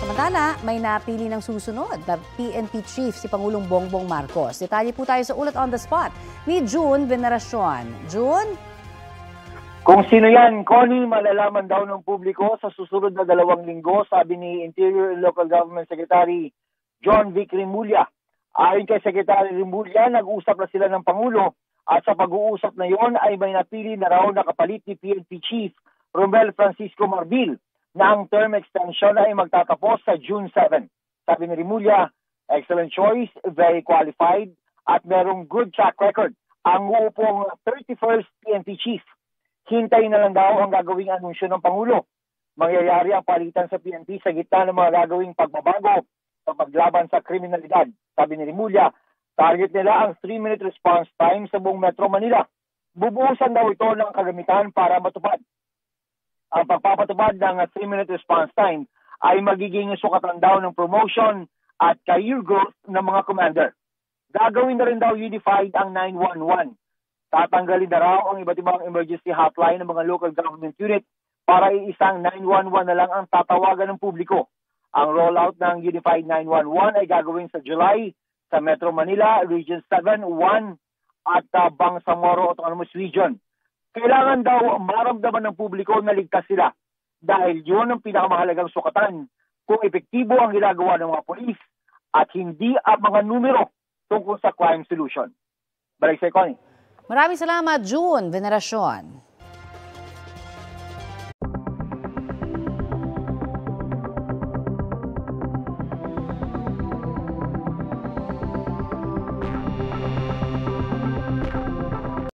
Samantala, may napili ng susunod na PNP chief si Pangulong Bongbong Marcos. Detalye po tayo sa ulat on the spot ni June Veneracion. June? Kung sino yan, Connie, malalaman daw ng publiko sa susunod na 2 linggo, sabi ni Interior and Local Government Secretary John Vic Remulla. Ayon kay Secretary Remulla, nag-usap na sila ng Pangulo at sa pag-uusap na yon ay may napili na raw na kapalit ni PNP Chief Romel Francisco Marbil na ang term extension ay magtatapos sa June 7. Sabi ni Remulla, excellent choice, very qualified at merong good track record ang uupong 31st PNP Chief. Hintayin na lang daw ang gagawing anunsyo ng Pangulo. Mangyayari ang palitan sa PNP sa gitna ng mga gagawing pagbabago sa paglaban sa kriminalidad. Sabi ni Remulla, target nila ang 3-minute response time sa buong Metro Manila. Bubuhusan daw ito ng kagamitan para matupad. Ang pagpapatupad ng 3-minute response time ay magiging sukatan daw ng promotion at career growth ng mga commander. Gagawin na rin daw unified ang 911. Tatanggalin na raw ang iba't ibang emergency hotline ng mga local government unit para iisang 911 na lang ang tatawagan ng publiko. Ang rollout ng Unified 911 ay gagawin sa July sa Metro Manila, Region 7, 1 at Bangsamoro Autonomous Region. Kailangan daw maramdaman ng publiko na ligtas sila dahil yun ang pinakamahalagang sukatan kung epektibo ang ginagawa ng mga polis at hindi ang mga numero tungkol sa crime solution. Balik sa Connie. Maraming salamat, June Veneracion.